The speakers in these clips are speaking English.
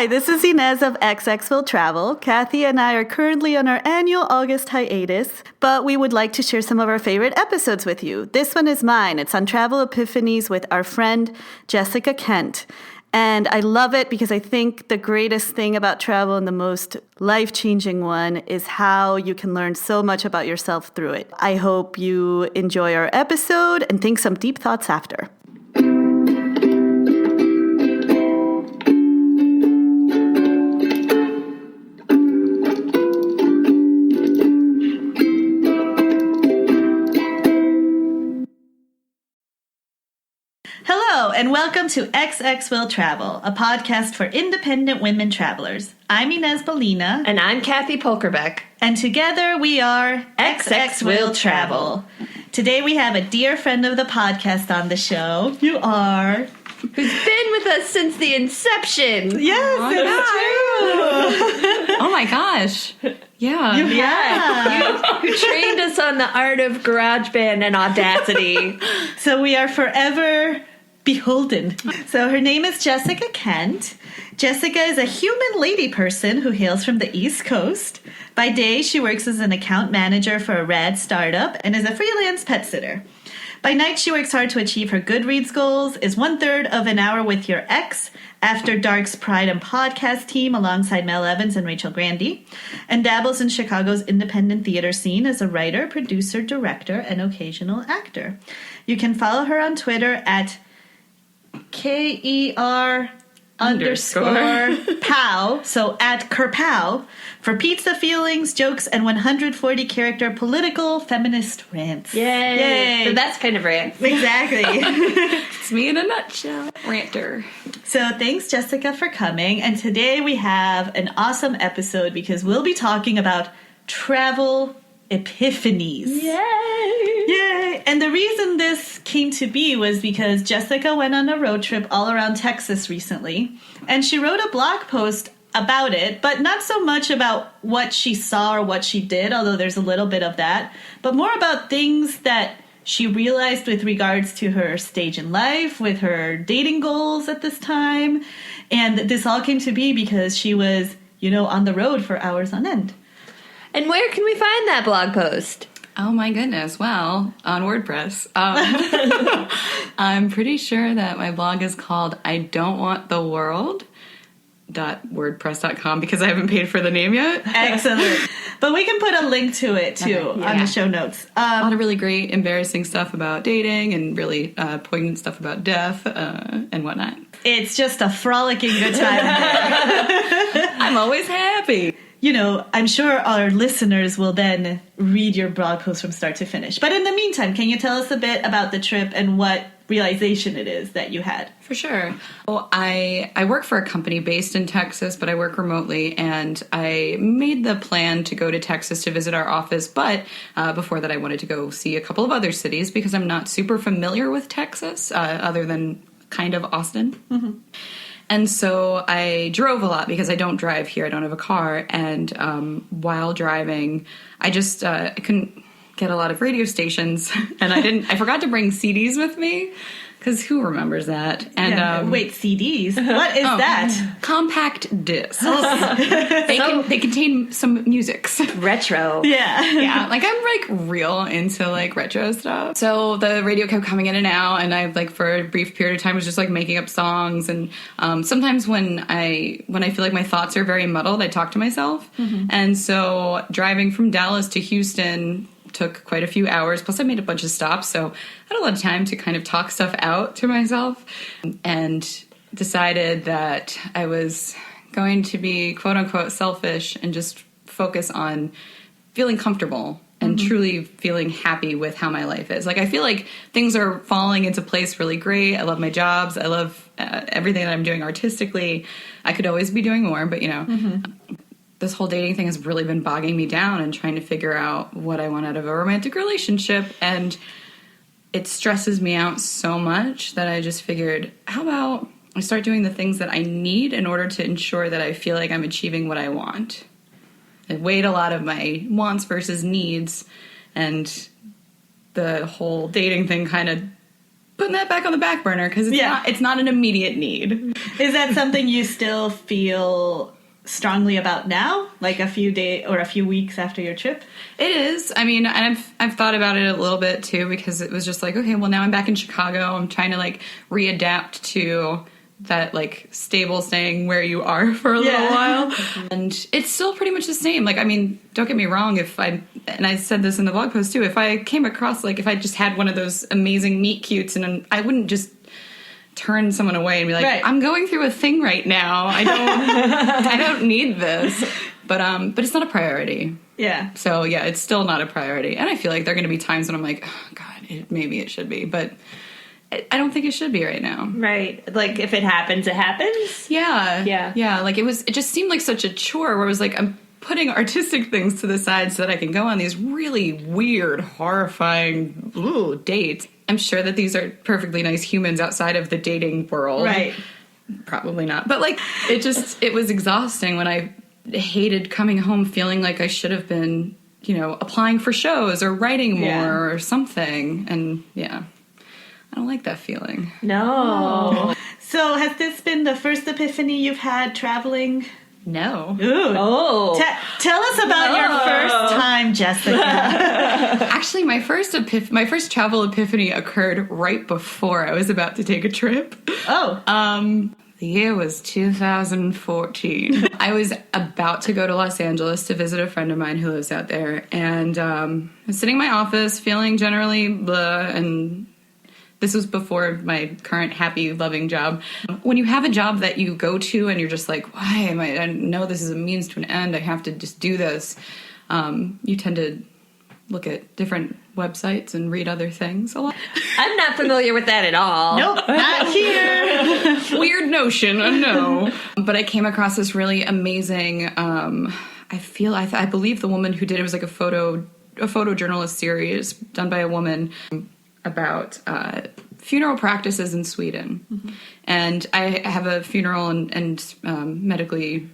Hi, this is Ines of XX Will Travel. Kathy and I are currently on our annual August hiatus, but we would like to share some of our favorite episodes with you. This one is mine. It's on Travel Epiphanies with our friend Jessica Kent. And I love it because I think the greatest thing about travel and the most life-changing one is how you can learn so much about yourself through it. I hope you enjoy our episode and think some deep thoughts after. Hello, and welcome to XX Will Travel, a podcast for independent women travelers. I'm Ines Bolina. And I'm Kathy Polkerbeck. And together we are XX Will Travel. Today we have a dear friend of the podcast on the show. You are... Who's been with us since the inception. Yes, it's true. Oh my gosh. Yeah. You trained us on the art of GarageBand and Audacity. So we are forever beholden. So her name is Jessica Kent. Jessica is a human lady person who hails from the East Coast. By day, she works as an account manager for a rad startup and is a freelance pet sitter. By night, she works hard to achieve her Goodreads goals, is 1/3 of An Hour with Your Ex, After Dark's Pride and Podcast team alongside Mel Evans and Rachel Grandy, and dabbles in Chicago's independent theater scene as a writer, producer, director, and occasional actor. You can follow her on Twitter at KER_POW, so at Kerpow, for pizza feelings, jokes, and 140 character political feminist rants. Yay! The best kind of rant. Exactly. It's me in a nutshell. Ranter. So thanks, Jessica, for coming. And today we have an awesome episode because we'll be talking about travel epiphanies. Yay! Yay! And the reason this came to be was because Jessica went on a road trip all around Texas recently, and she wrote a blog post about it, but not so much about what she saw or what she did, although there's a little bit of that, but more about things that she realized with regards to her stage in life, with her dating goals at this time. And this all came to be because she was, on the road for hours on end. And where can we find that blog post? Oh my goodness. Well, on WordPress. I'm pretty sure that my blog is called I Don't Want the World.wordpress.com because I haven't paid for the name yet. Excellent. But we can put a link to it, too, on the show notes. A lot of really great, embarrassing stuff about dating and really poignant stuff about death and whatnot. It's just a frolicking good time. I'm always happy. I'm sure our listeners will then read your blog post from start to finish. But in the meantime, can you tell us a bit about the trip and what realization it is that you had? For sure. Well, I work for a company based in Texas, but I work remotely, and I made the plan to go to Texas to visit our office, but before that I wanted to go see a couple of other cities because I'm not super familiar with Texas, other than kind of Austin. Mm-hmm. And so I drove a lot because I don't drive here. I don't have a car. And while driving, I just I couldn't get a lot of radio stations. And I forgot to bring CDs with me because who remembers that? And wait, CDs? What is that? Compact discs. They contain some musics. Retro. Yeah. Like I'm real into retro stuff. So the radio kept coming in and out, and I for a brief period of time was just making up songs. And sometimes when I feel like my thoughts are very muddled, I talk to myself. Mm-hmm. And so driving from Dallas to Houston took quite a few hours, plus I made a bunch of stops, so I had a lot of time to kind of talk stuff out to myself, and decided that I was going to be quote-unquote selfish and just focus on feeling comfortable and truly feeling happy with how my life is. I feel like things are falling into place really great. I love my jobs. I love everything that I'm doing artistically. I could always be doing more, but this whole dating thing has really been bogging me down and trying to figure out what I want out of a romantic relationship. And it stresses me out so much that I just figured, how about I start doing the things that I need in order to ensure that I feel like I'm achieving what I want. I weighed a lot of my wants versus needs, and the whole dating thing kind of putting that back on the back burner because it's not an immediate need. Is that something you still feel strongly about now, like a few days or a few weeks after your trip? It is. I mean, and I've thought about it a little bit too, because it was just like, okay, well, now I'm back in Chicago. I'm trying to like readapt to that like stable staying where you are for a little while. And it's still pretty much the same. Like, I mean, don't get me wrong, and I said this in the blog post too, if I came across, like, if I just had one of those amazing meet cutes, and I wouldn't just turn someone away and be like, I'm going through a thing right now. I don't need this. But it's not a priority. Yeah. So yeah, it's still not a priority. And I feel like there are going to be times when I'm like, oh God, maybe it should be, but I don't think it should be right now. Right. Like, if it happens, it happens. Yeah. Yeah. Yeah. Like, it just seemed like such a chore where it was like, I'm putting artistic things to the side so that I can go on these really weird, horrifying dates. I'm sure that these are perfectly nice humans outside of the dating world. Right. Probably not. But like, it was exhausting when I hated coming home feeling like I should have been, applying for shows or writing more or something. And yeah. I don't like that feeling. No. So has this been the first epiphany you've had traveling? No. Ooh. Oh. Tell us about your first time, Jessica. Actually, my first travel epiphany occurred right before I was about to take a trip. Oh. The year was 2014. I was about to go to Los Angeles to visit a friend of mine who lives out there, and I was sitting in my office feeling generally blah, and this was before my current happy, loving job. When you have a job that you go to and you're just like, why am I know this is a means to an end, I have to just do this, you tend to look at different websites and read other things a lot. I'm not familiar with that at all. Nope, not here. Weird notion, I know. But I came across this really amazing, I believe the woman who did it was like a photojournalist series done by a woman about funeral practices in Sweden. Mm-hmm. And I have a funeral and medically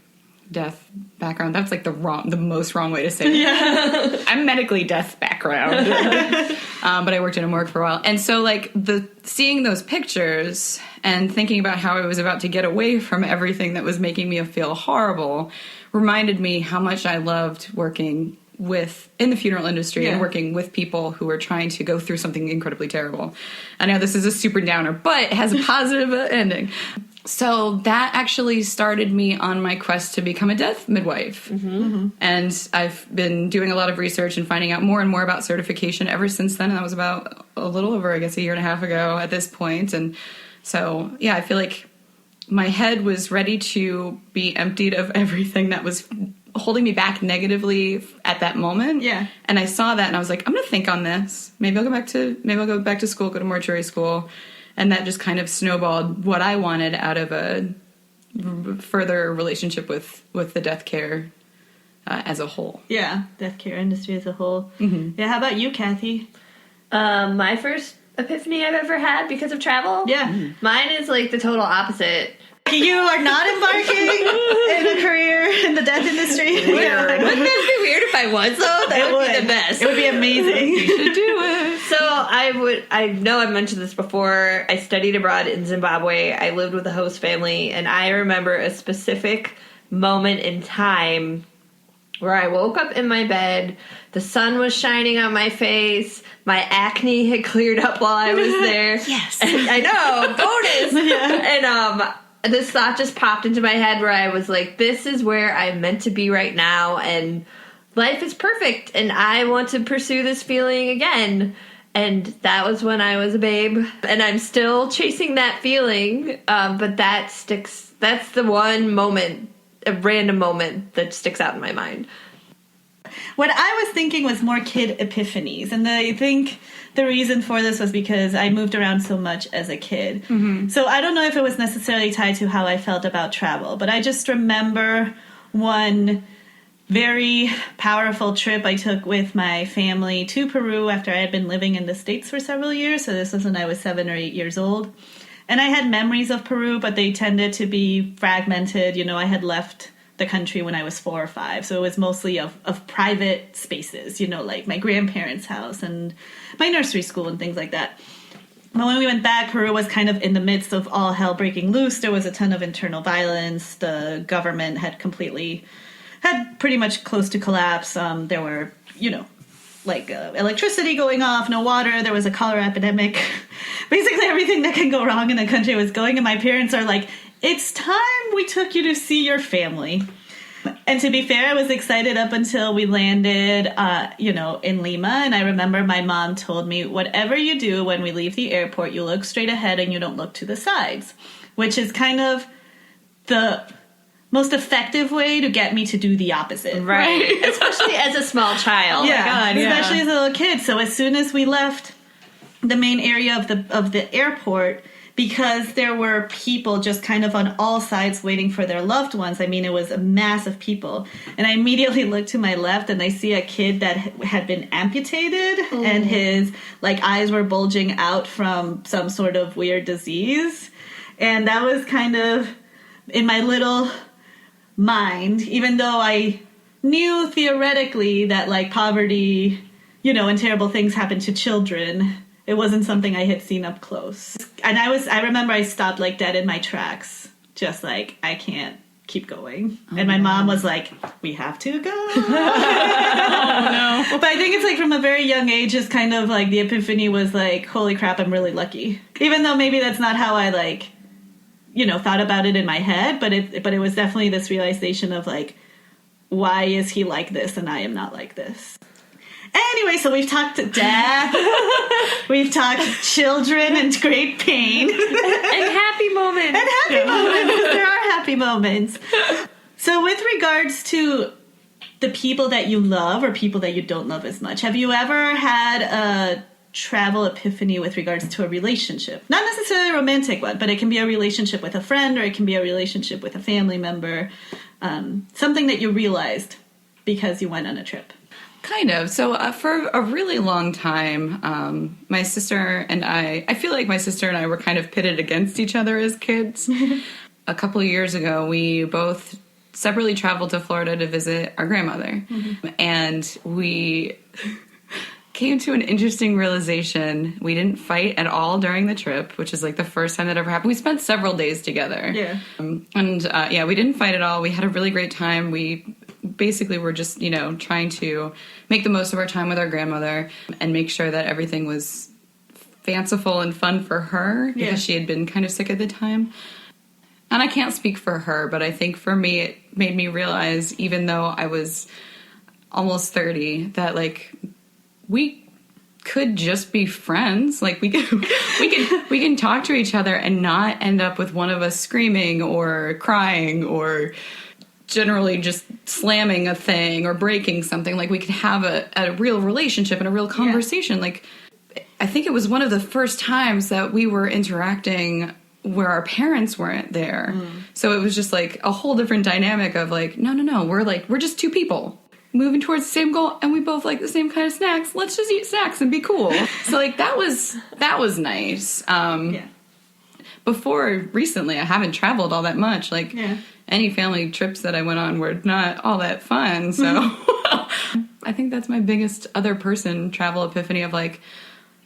death background. That's like the most wrong way to say it. Yeah. I'm medically death background. But I worked in a morgue for a while. And so like seeing those pictures and thinking about how I was about to get away from everything that was making me feel horrible reminded me how much I loved working in the funeral industry and working with people who are trying to go through something incredibly terrible. I know this is a super downer, but it has a positive ending. So that actually started me on my quest to become a death midwife. Mm-hmm. And I've been doing a lot of research and finding out more and more about certification ever since then. And that was about a little over, I guess, a year and a half ago at this point. And so, yeah, I feel like my head was ready to be emptied of everything that was holding me back negatively at that moment. Yeah. And I saw that and I was like, I'm going to think on this. Maybe I'll go back to school, go to mortuary school. And that just kind of snowballed what I wanted out of a further relationship with the death care as a whole. Yeah, death care industry as a whole. Mm-hmm. Yeah, how about you, Kathy? My first epiphany I've ever had because of travel? Yeah. Mine is like the total opposite. You are not embarking in a career in the death industry? Weird. Wouldn't that be weird if I was, though? That would be the best. It would be amazing. You should do it. So I know I've mentioned this before. I studied abroad in Zimbabwe. I lived with a host family, and I remember a specific moment in time where I woke up in my bed, the sun was shining on my face, my acne had cleared up while I was there. Yes. And I know, bonus! Yeah. And this thought just popped into my head where I was like, this is where I'm meant to be right now, and life is perfect, and I want to pursue this feeling again. And that was when I was a babe, and I'm still chasing that feeling, but that sticks. That's the one moment, a random moment that sticks out in my mind. What I was thinking was more kid epiphanies, and I think the reason for this was because I moved around so much as a kid. Mm-hmm. So I don't know if it was necessarily tied to how I felt about travel, but I just remember one very powerful trip I took with my family to Peru after I had been living in the States for several years. So this was when I was 7 or 8 years old. And I had memories of Peru, but they tended to be fragmented. I had left the country when I was 4 or 5. So it was mostly of private spaces, like my grandparents' house and my nursery school and things like that. But when we went back, Peru was kind of in the midst of all hell breaking loose. There was a ton of internal violence. The government had pretty much close to collapse. There were, electricity going off, no water. There was a cholera epidemic. Basically everything that can go wrong in the country was going. And my parents are like, it's time we took you to see your family. And to be fair, I was excited up until we landed, in Lima. And I remember my mom told me, whatever you do when we leave the airport, you look straight ahead and you don't look to the sides, which is kind of the most effective way to get me to do the opposite. Right. Especially as a small child. Yeah, Oh my God, especially as a little kid. So as soon as we left the main area of the airport, because there were people just kind of on all sides waiting for their loved ones. I mean, it was a mass of people. And I immediately looked to my left and I see a kid that had been amputated and his eyes were bulging out from some sort of weird disease. And that was kind of in my little mind, even though I knew theoretically that poverty, and terrible things happen to children, it wasn't something I had seen up close. And I remember I stopped dead in my tracks, just I can't keep going. And my mom was like, we have to go. Oh, no. But I think it's from a very young age, is kind of the epiphany was holy crap, I'm really lucky. Even though maybe that's not how I thought about it in my head, but it was definitely this realization of why is he like this and I am not like this? Anyway, so we've talked death, we've talked children and great pain. And happy moments. And happy moments. There are happy moments. So with regards to the people that you love or people that you don't love as much, have you ever had a travel epiphany with regards to a relationship? Not necessarily a romantic one, but it can be a relationship with a friend or it can be a relationship with a family member. Something that you realized because you went on a trip. Kind of. So for a really long time, my sister and I feel like my sister and I were kind of pitted against each other as kids. A couple of years ago, we both separately traveled to Florida to visit our grandmother. Mm-hmm. And we came to an interesting realization. We didn't fight at all during the trip, which is the first time that ever happened. We spent several days together. Yeah. We didn't fight at all. We had a really great time. We basically were just, trying to make the most of our time with our grandmother and make sure that everything was fanciful and fun for her because she had been kind of sick at the time. And I can't speak for her, but I think for me, it made me realize, even though I was almost 30, that we could just be friends. We can talk to each other and not end up with one of us screaming or crying or generally just slamming a thing or breaking something. We could have a real relationship and a real conversation. Yeah. I think it was one of the first times that we were interacting where our parents weren't there. So it was just a whole different dynamic of no, we're just two people moving towards the same goal and we both like the same kind of snacks. Let's just eat snacks and be cool. So that was nice. Before recently I haven't traveled all that much. Any family trips that I went on were not all that fun. So I think that's my biggest other person travel epiphany of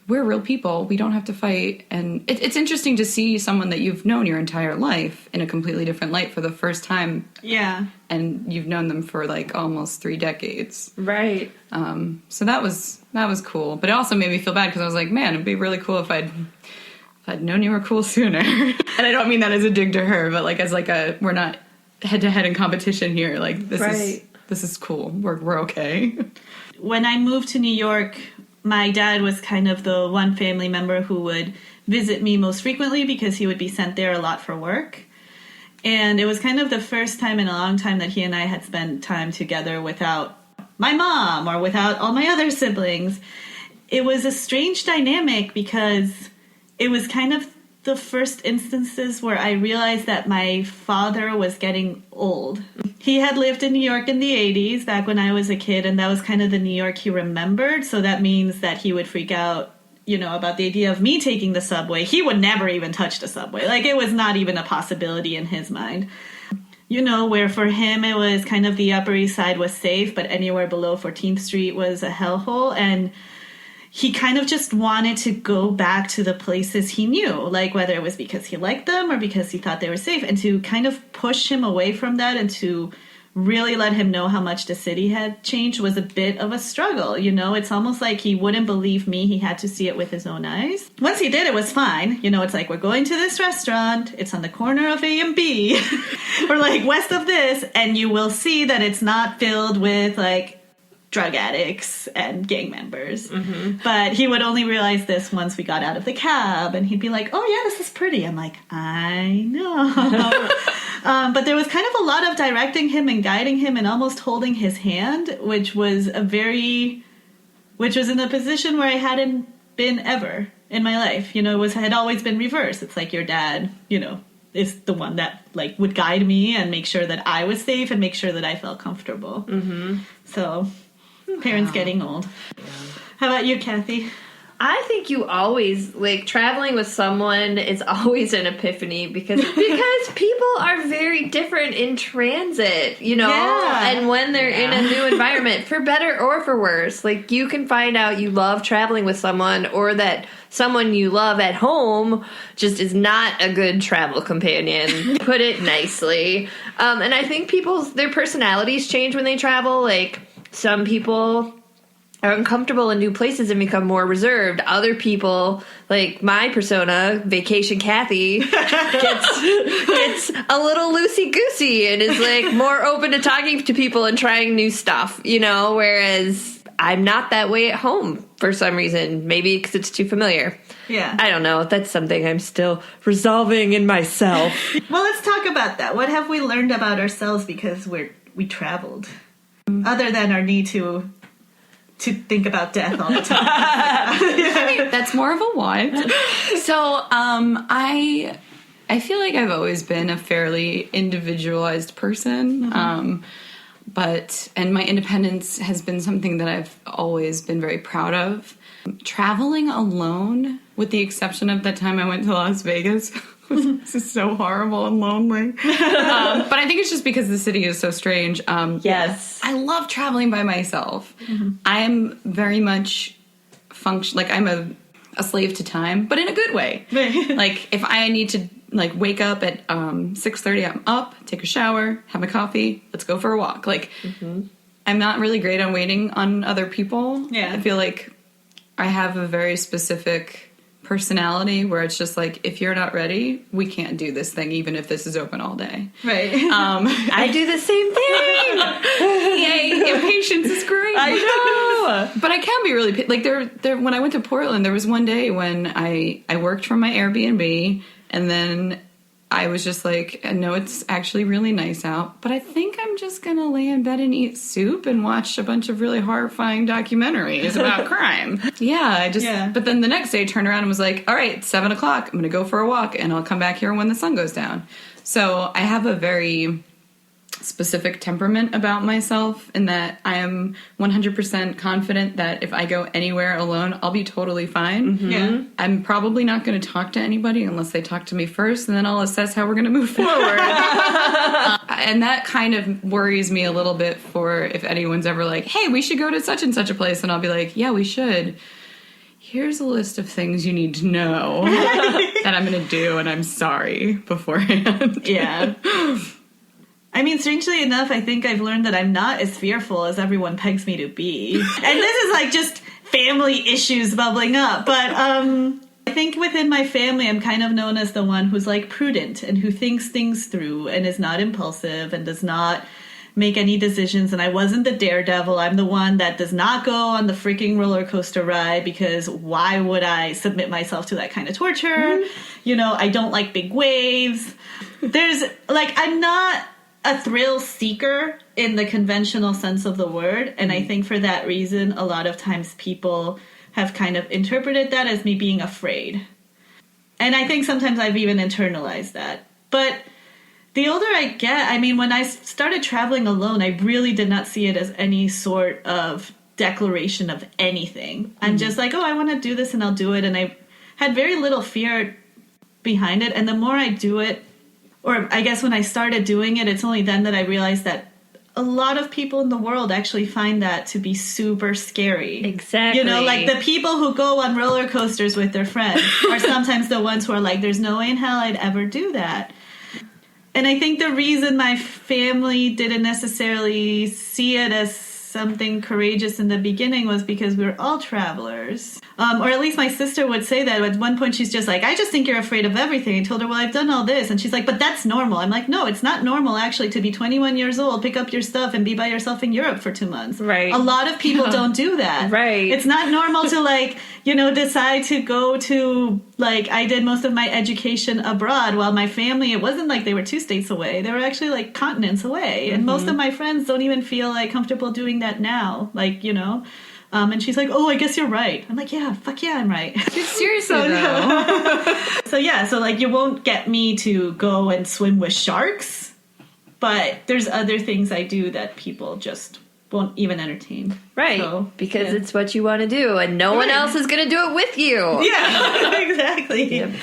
we're real people. We don't have to fight. And it's interesting to see someone that you've known your entire life in a completely different light for the first time. Yeah. And you've known them for almost 3 decades. Right. So that was cool. But it also made me feel bad because I was man, it'd be really cool if I'd known you were cool sooner. And I don't mean that as a dig to her, but as we're not head-to-head in competition here. This is cool. We're okay. When I moved to New York, my dad was kind of the one family member who would visit me most frequently because he would be sent there a lot for work. And it was kind of the first time in a long time that he and I had spent time together without my mom or without all my other siblings. It was a strange dynamic because it was kind of the first instances where I realized that my father was getting old. He had lived in New York in the 80s, back when I was a kid, and that was kind of the New York he remembered. So that means that he would freak out, about the idea of me taking the subway. He would never even touch the subway. It was not even a possibility in his mind. Where for him it was kind of the Upper East Side was safe, but anywhere below 14th Street was a hellhole. And he kind of just wanted to go back to the places he knew, like whether it was because he liked them or because he thought they were safe, and to kind of push him away from that and to really let him know how much the city had changed was a bit of a struggle. You know, it's almost like he wouldn't believe me. He had to see it with his own eyes. Once he did, it was fine. You know, it's like, we're going to this restaurant. It's on the corner of A and B. We're like west of this, and you will see that it's not filled with like drug addicts and gang members. But he would only realize this once we got out of the cab, and he'd be like, oh yeah, this is pretty. I'm like, I know. But there was kind of a lot of directing him and guiding him and almost holding his hand, which was in a position where I hadn't been ever in my life. You know, had always been reversed. It's like your dad, you know, is the one that like would guide me and make sure that I was safe and make sure that I felt comfortable. So parents getting old. Yeah. How about you, Kathy? I think you always, like, traveling with someone is always an epiphany because people are very different in transit, you know, and when they're in a new environment, for better or for worse. Like, you can find out you love traveling with someone, or that someone you love at home just is not a good travel companion, put it nicely. And I think their personalities change when they travel. Like, some people are uncomfortable in new places and become more reserved. Other people, like my persona, Vacation Kathy, gets a little loosey-goosey and is like more open to talking to people and trying new stuff, you know, whereas I'm not that way at home for some reason. Maybe because it's too familiar. Yeah. I don't know. That's something I'm still resolving in myself. Well, let's talk about that. What have we learned about ourselves because we traveled? Other than our need to think about death all the time. I mean, that's more of a want. So, I feel like I've always been a fairly individualized person. And my independence has been something that I've always been very proud of. Traveling alone, with the exception of that time I went to Las Vegas, this is so horrible and lonely. But I think it's just because the city is so strange. Yes. I love traveling by myself. I'm very much I'm a slave to time, but in a good way. Like, if I need to like wake up at 6:30, I'm up, take a shower, have a coffee, let's go for a walk. Like, I'm not really great on waiting on other people. Yeah. I feel like I have a very specific personality where it's just like, if you're not ready, we can't do this thing, even if this is open all day. Right. I do the same thing. Yay, impatience is great. I know. But I can be really, like, there when I went to Portland, there was one day when I worked from my Airbnb, and then I was just like, no, it's actually really nice out, but I think I'm just going to lay in bed and eat soup and watch a bunch of really horrifying documentaries about crime. But then the next day I turned around and was like, all right, 7 o'clock, I'm going to go for a walk and I'll come back here when the sun goes down. So I have a very specific temperament about myself in that I am 100% confident that if I go anywhere alone, I'll be totally fine. Yeah. I'm probably not going to talk to anybody unless they talk to me first, and then I'll assess how we're going to move forward. And that kind of worries me a little bit for if anyone's ever like, hey, we should go to such and such a place, and I'll be like, yeah, we should. Here's a list of things you need to know that I'm going to do, and I'm sorry beforehand. Yeah. I mean, strangely enough, I think I've learned that I'm not as fearful as everyone pegs me to be. And this is like just family issues bubbling up. But I think within my family, I'm kind of known as the one who's like prudent and who thinks things through and is not impulsive and does not make any decisions. And I wasn't the daredevil. I'm the one that does not go on the freaking roller coaster ride, because why would I submit myself to that kind of torture? You know, I don't like big waves. I'm not a thrill seeker in the conventional sense of the word, and I think for that reason a lot of times people have kind of interpreted that as me being afraid, and I think sometimes I've even internalized that. But the older I get, I mean, when I started traveling alone, I really did not see it as any sort of declaration of anything. I'm just like, oh, I want to do this and I'll do it, and I had very little fear behind it. And the more I do it, or I guess when I started doing it, it's only then that I realized that a lot of people in the world actually find that to be super scary. Exactly. You know, like the people who go on roller coasters with their friends are sometimes the ones who are like, there's no way in hell I'd ever do that. And I think the reason my family didn't necessarily see it as something courageous in the beginning was because we were all travelers. Or at least my sister would say that. At one point, she's just like, I just think you're afraid of everything. I told her, well, I've done all this. And she's like, but that's normal. I'm like, no, it's not normal, actually, to be 21 years old, pick up your stuff, and be by yourself in Europe for 2 months. Right. A lot of people don't do that. Right. It's not normal to, like, you know, decide to go to, like, I did most of my education abroad, while my family, it wasn't like they were 2 states away. They were actually, like, continents away. And most of my friends don't even feel, like, comfortable doing that now. Like, you know... and she's like, oh, I guess you're right. I'm like, yeah, fuck yeah, I'm right. Seriously, though. So, like, you won't get me to go and swim with sharks, but there's other things I do that people just won't even entertain. Right, So, because it's what you want to do, and no one else is going to do it with you. Yeah, exactly. Yep.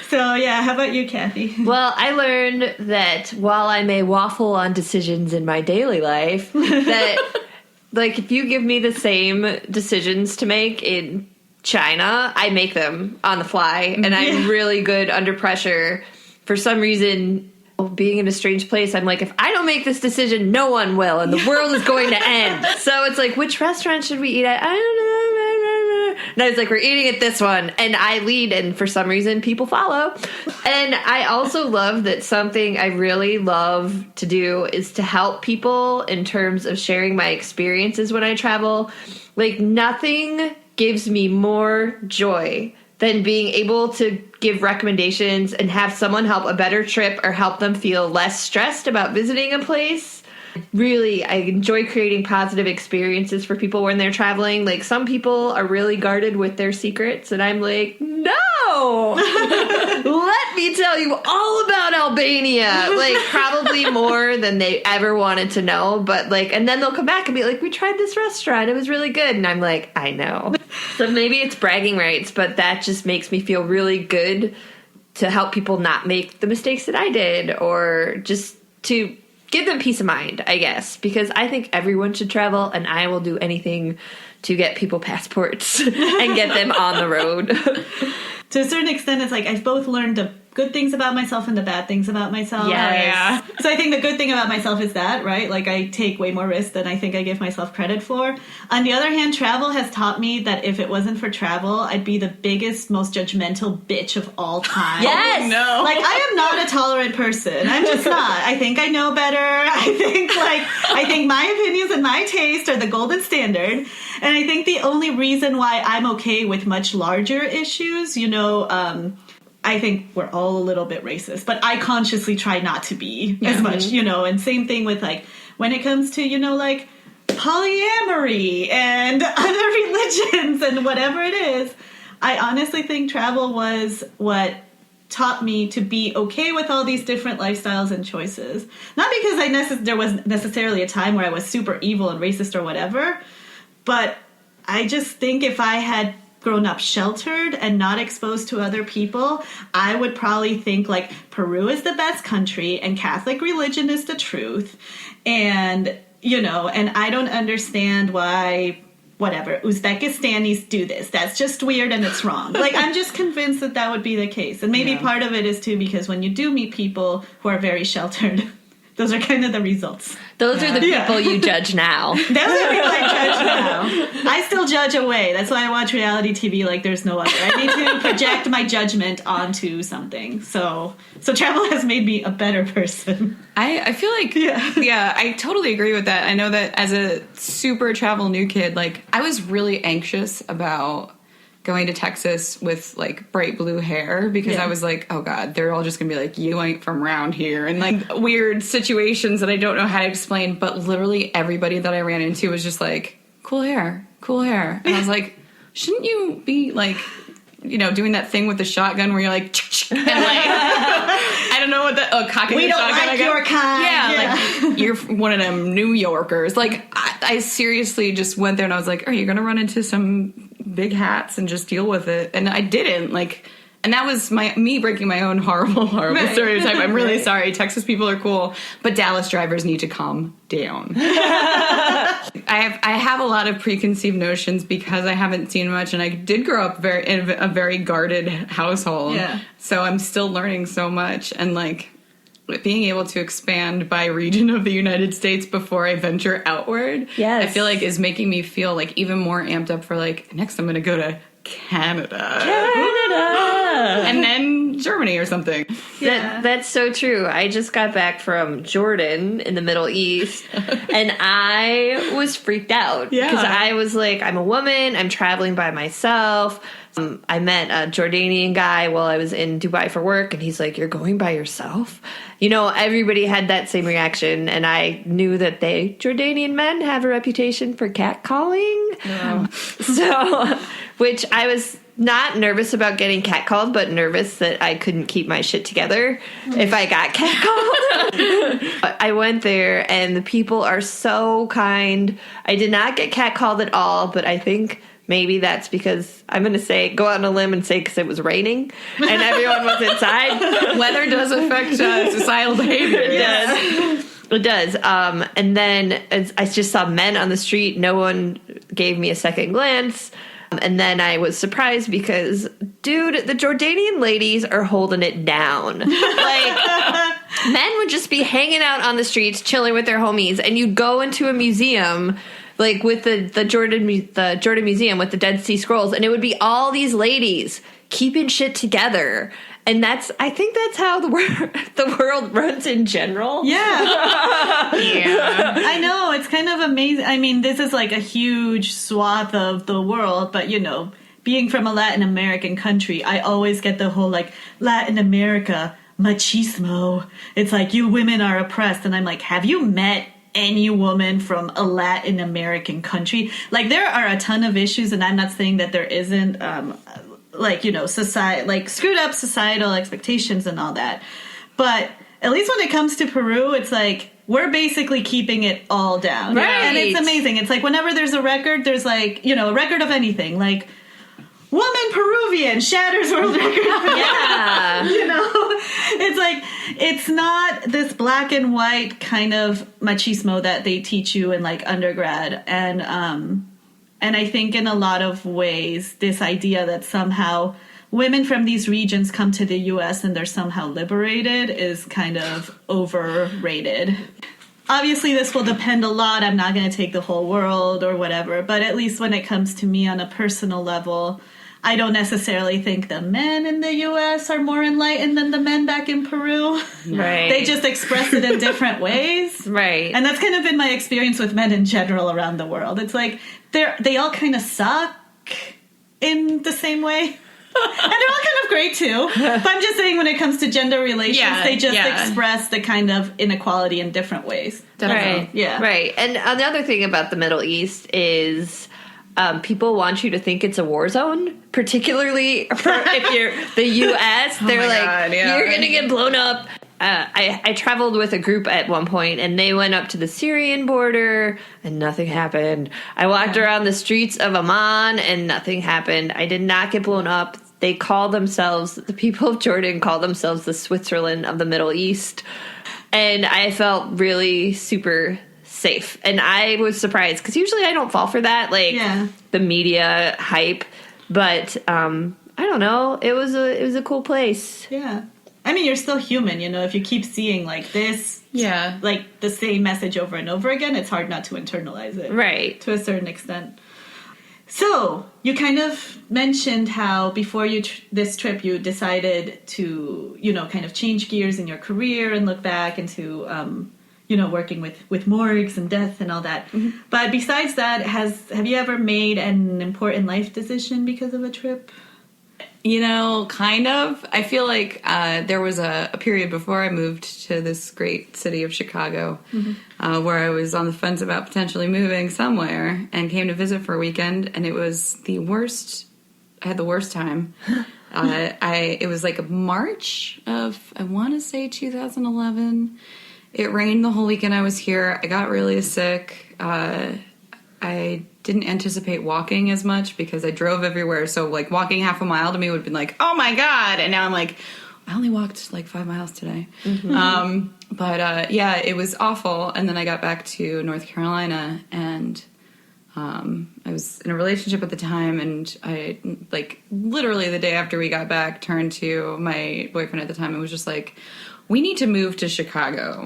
So, yeah, how about you, Kathy? Well, I learned that while I may waffle on decisions in my daily life, that... Like, if you give me the same decisions to make in China, I make them on the fly, and I'm really good under pressure. For some reason, being in a strange place, I'm like, if I don't make this decision, no one will, and the world is going to end. So it's like, which restaurant should we eat at? I don't know. And I was like, we're eating at this one. And I lead, and for some reason, people follow. And I also love that something I really love to do is to help people in terms of sharing my experiences when I travel. Like, nothing gives me more joy than being able to give recommendations and have someone help a better trip or help them feel less stressed about visiting a place. Really, I enjoy creating positive experiences for people when they're traveling. Like, some people are really guarded with their secrets, and I'm like, no! Let me tell you all about Albania! Like, probably more than they ever wanted to know, but, like, and then they'll come back and be like, we tried this restaurant, it was really good, and I'm like, I know. So maybe it's bragging rights, but that just makes me feel really good to help people not make the mistakes that I did, or just to... give them peace of mind, I guess, because I think everyone should travel, and I will do anything to get people passports and get them on the road. To a certain extent, it's like I've both learned the good things about myself and the bad things about myself. Yes. So I think the good thing about myself is that, right? Like, I take way more risks than I think I give myself credit for. On the other hand, travel has taught me that if it wasn't for travel, I'd be the biggest, most judgmental bitch of all time. Yes! Oh, no. Like, I am not a tolerant person. I'm just not. I think I know better. I think my opinions and my taste are the golden standard. And I think the only reason why I'm okay with much larger issues, you know, I think we're all a little bit racist, but I consciously try not to be as much, you know, and same thing with, like, when it comes to, you know, like, polyamory and other religions and whatever it is, I honestly think travel was what taught me to be okay with all these different lifestyles and choices. Not because there was necessarily a time where I was super evil and racist or whatever, but I just think if I had grown up sheltered and not exposed to other people, I would probably think, like, Peru is the best country and Catholic religion is the truth. And, you know, and I don't understand why, whatever, Uzbekistanis do this. That's just weird and it's wrong. Like, I'm just convinced that that would be the case. And maybe part of it is, too, because when you do meet people who are very sheltered, those are kind of the results. Those are the people you judge now. Those are the people I judge now. I still judge away. That's why I watch reality TV like there's no other. I need to project my judgment onto something. So travel has made me a better person. I feel like, yeah, I totally agree with that. I know that as a super travel new kid, like, I was really anxious about going to Texas with, like, bright blue hair because I was like, oh God, they're all just gonna be like, you ain't from around here, and, like, weird situations that I don't know how to explain, but literally everybody that I ran into was just like, cool hair. And I was like, shouldn't you be, like, you know, doing that thing with the shotgun where you're like, and, like, I don't know what cocking we the don't shotgun. like your kind. Yeah, like, you're one of them New Yorkers. Like, I seriously just went there and I was like, are you gonna run into some big hats and just deal with it? And I didn't. Like, And that was me breaking my own horrible stereotype. I'm really sorry. Texas people are cool, but Dallas drivers need to calm down. I have a lot of preconceived notions because I haven't seen much, and I did grow up in a very guarded household. Yeah. So I'm still learning so much, and like being able to expand by region of the United States before I venture outward. Yes. I feel like is making me feel like even more amped up for like next I'm going to go to Canada. And then Germany or something. Yeah. That's so true. I just got back from Jordan in the Middle East, and I was freaked out. Because I was like, I'm a woman, I'm traveling by myself. I met a Jordanian guy while I was in Dubai for work, and he's like, you're going by yourself? You know, everybody had that same reaction, and I knew that Jordanian men have a reputation for catcalling. So, which I was not nervous about getting catcalled, but nervous that I couldn't keep my shit together if I got catcalled. I went there, and the people are so kind. I did not get catcalled at all, but I think maybe that's because I'm going to go out on a limb and say because it was raining and everyone was inside. Weather does affect societal behavior. It does. And then I just saw men on the street. No one gave me a second glance. And then I was surprised because, dude, the Jordanian ladies are holding it down. Like, men would just be hanging out on the streets, chilling with their homies, and you'd go into a museum, like with the Jordan Museum with the Dead Sea Scrolls, and it would be all these ladies keeping shit together. And I think that's how the world runs in general. Yeah. I know. It's kind of amazing. I mean, this is like a huge swath of the world, but you know, being from a Latin American country, I always get the whole like Latin America machismo. It's like you women are oppressed. And I'm like, have you met any woman from a Latin American country? Like there are a ton of issues, and I'm not saying that there isn't, like, you know, like screwed up societal expectations and all that. But at least when it comes to Peru, it's like we're basically keeping it all down. Right. And it's amazing. It's like whenever there's a record, there's like, you know, a record of anything. Like, woman Peruvian shatters world record. Yeah. You know? It's like, it's not this black and white kind of machismo that they teach you in like undergrad. And I think in a lot of ways, this idea that somehow women from these regions come to the U.S. and they're somehow liberated is kind of overrated. Obviously, this will depend a lot. I'm not going to take the whole world or whatever. But at least when it comes to me on a personal level, I don't necessarily think the men in the U.S. are more enlightened than the men back in Peru. Right. They just express it in different ways. Right. And that's kind of been my experience with men in general around the world. It's like they all kind of suck in the same way. And they're all kind of great too. But I'm just saying when it comes to gender relations, they just express the kind of inequality in different ways. Definitely. Right. Yeah. Right. And another thing about the Middle East is people want you to think it's a war zone, particularly if you're the U.S. They're like, you're going to get blown up. I traveled with a group at one point, and they went up to the Syrian border, and nothing happened. I walked around the streets of Amman, and nothing happened. I did not get blown up. The people of Jordan call themselves the Switzerland of the Middle East. And I felt really super safe. And I was surprised, because usually I don't fall for that, the media hype. But I don't know. It was a cool place. Yeah. I mean, you're still human, you know, if you keep seeing like this, like the same message over and over again, it's hard not to internalize it. Right. To a certain extent. So, you kind of mentioned how before this trip you decided to, you know, kind of change gears in your career and look back into, you know, working with morgues and death and all that. Mm-hmm. But besides that, have you ever made an important life decision because of a trip? You know, kind of. I feel like there was a period before I moved to this great city of Chicago where I was on the fence about potentially moving somewhere and came to visit for a weekend, and it was the worst. I had the worst time. It was like March of, I want to say 2011. It rained the whole weekend I was here. I got really sick. I didn't anticipate walking as much because I drove everywhere. So, like, walking half a mile to me would have been like, oh, my God. And now I'm like, I only walked, like, 5 miles today. But yeah, it was awful. And then I got back to North Carolina, and I was in a relationship at the time, and I, like, literally the day after we got back, turned to my boyfriend at the time and was just like, we need to move to Chicago.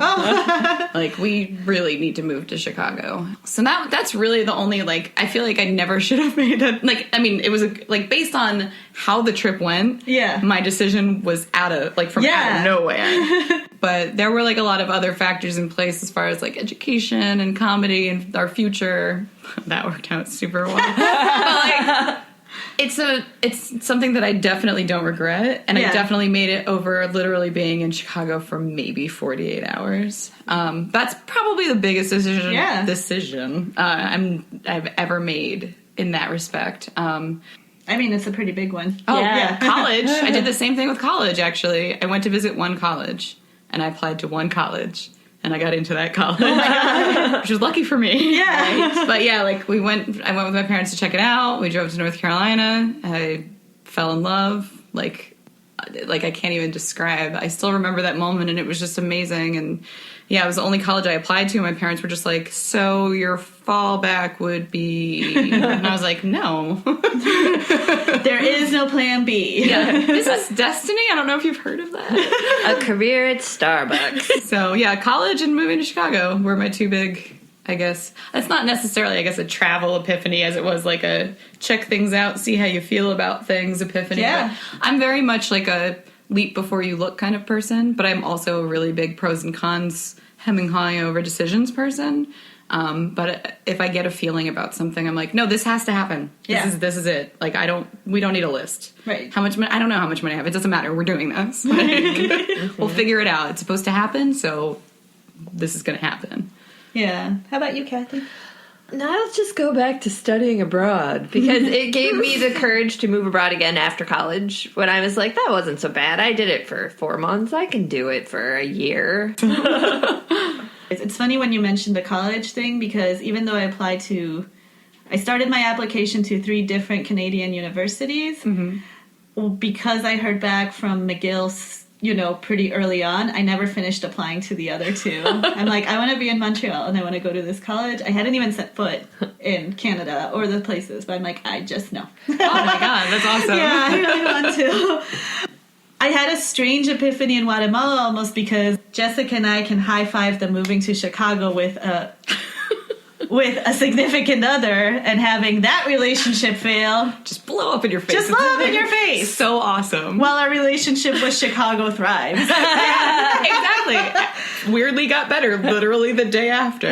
Like, we really need to move to Chicago. So that's really the only, like, I feel like I never should have made it. Like, I mean, it was, like, based on how the trip went, my decision was out of nowhere. But there were, like, a lot of other factors in place as far as, like, education and comedy and our future. That worked out super well. But, like, it's something that I definitely don't regret, and I definitely made it over literally being in Chicago for maybe 48 hours. That's probably the biggest decision I've ever made in that respect. I mean, it's a pretty big one. Oh, yeah. College. I did the same thing with college, actually. I went to visit one college, and I applied to one college. And I got into that college, which was lucky for me. Yeah. Right? But yeah, like I went with my parents to check it out. We drove to North Carolina. I fell in love. Like I can't even describe. I still remember that moment, and it was just amazing. And yeah, it was the only college I applied to. My parents were just like, so your fallback would be, and I was like, no. There is no plan B. Yeah. This is destiny. I don't know if you've heard of that. A career at Starbucks. So yeah, college and moving to Chicago were my two big, I guess. It's not necessarily, I guess, a travel epiphany as it was like a check things out, see how you feel about things epiphany. Yeah. But I'm very much like a leap before you look kind of person, but I'm also a really big pros and cons, hemming hawing over decisions person. But if I get a feeling about something, I'm like, no, this has to happen. This is it. Like, we don't need a list. Right. How much money? I don't know how much money I have. It doesn't matter. We're doing this. Like, we'll figure it out. It's supposed to happen, so this is going to happen. Yeah. How about you, Kathy? Now let's just go back to studying abroad, because it gave me the courage to move abroad again after college, when I was like, that wasn't so bad. I did it for 4 months. I can do it for a year. It's funny when you mentioned the college thing, because even though I started my application to 3 different Canadian universities, because I heard back from McGill's, pretty early on, I never finished applying to the other 2. I'm like, I want to be in Montreal and I want to go to this college. I hadn't even set foot in Canada or the places, but I'm like, I just know. Oh my God, that's awesome. Yeah, I really want to. I had a strange epiphany in Guatemala almost, because Jessica and I can high-five the moving to Chicago with a significant other, and having that relationship fail. Just blow up in your face. So awesome. While our relationship with Chicago thrives. Exactly. Weirdly got better literally the day after.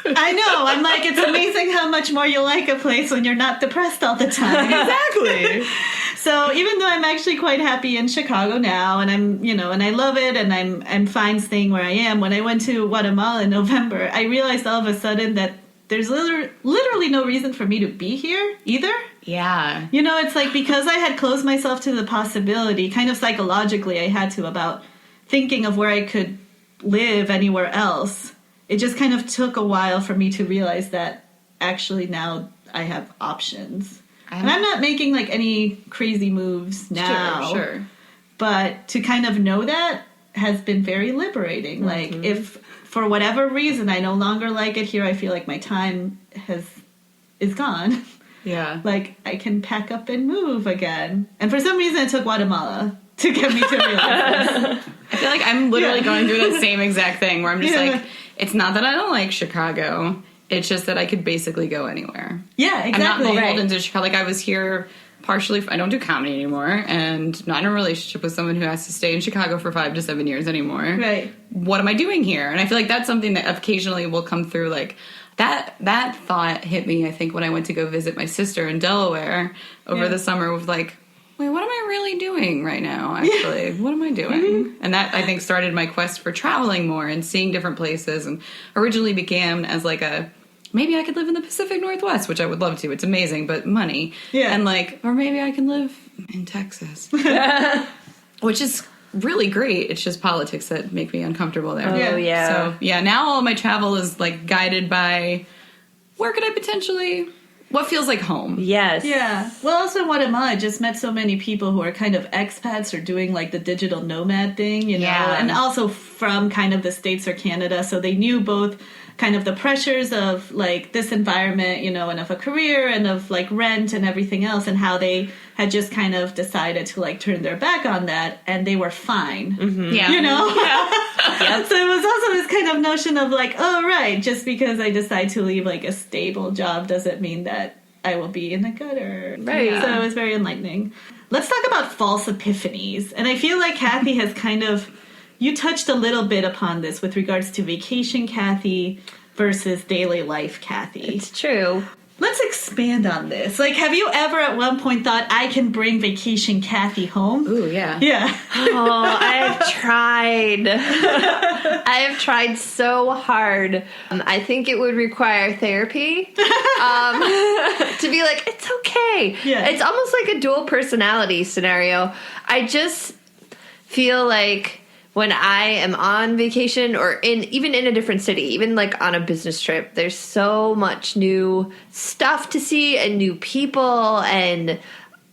I know. I'm like, it's amazing how much more you like a place when you're not depressed all the time. Exactly. So even though I'm actually quite happy in Chicago now, and I'm, and I love it, and I'm fine staying where I am, when I went to Guatemala in November, I realized all of a sudden that there's literally no reason for me to be here either. Yeah. It's like, because I had closed myself to the possibility, kind of psychologically I had to, about thinking of where I could live anywhere else. It just kind of took a while for me to realize that actually now I have options. And I'm not making like any crazy moves now. Sure. But to kind of know that has been very liberating. Mm-hmm. Like, if for whatever reason I no longer like it here, I feel like my time is gone. Yeah. Like, I can pack up and move again. And for some reason it took Guatemala to get me to realize this. I feel like I'm literally going through that same exact thing where I'm just like, it's not that I don't like Chicago. It's just that I could basically go anywhere. Yeah, exactly. I'm not beholden to Chicago. Like, I was here partially, I don't do comedy anymore, and not in a relationship with someone who has to stay in Chicago for 5 to 7 years anymore. Right. What am I doing here? And I feel like that's something that occasionally will come through. Like, that thought hit me, I think, when I went to go visit my sister in Delaware over the summer, with like, wait, what am I really doing right now, actually? What am I doing? Mm-hmm. And that, I think, started my quest for traveling more and seeing different places, and originally began as like maybe I could live in the Pacific Northwest, which I would love to. It's amazing, but money. Yeah. And like, or maybe I can live in Texas, which is really great. It's just politics that make me uncomfortable there. Oh, yeah. So, yeah, now all my travel is like guided by where could I potentially, what feels like home? Yes. Yeah. Well, also in Guatemala, I just met so many people who are kind of expats or doing like the digital nomad thing, you know, Yeah. and also from kind of the States or Canada. So they knew both kind of the pressures of like this environment, you know, and of a career and of like rent and everything else, and how they had just kind of decided to like turn their back on that, and they were fine. Yeah. You know? Yep. So it was also this kind of notion of like, oh, right, just because I decide to leave like a stable job doesn't mean that I will be in the gutter. Right. So it was very enlightening. Let's talk about false epiphanies. And I feel like Kathy has kind of, you touched a little bit upon this with regards to vacation Kathy versus daily life Kathy. It's true. Let's expand on this. Like, have you ever at one point thought, I can bring vacation Kathy home? Ooh, yeah. Yeah. Oh, I've tried. I have tried so hard. I think it would require therapy to be like, it's okay. Yeah. It's almost like a dual personality scenario. I just feel like when I am on vacation or even in a different city, even like on a business trip, there's so much new stuff to see and new people and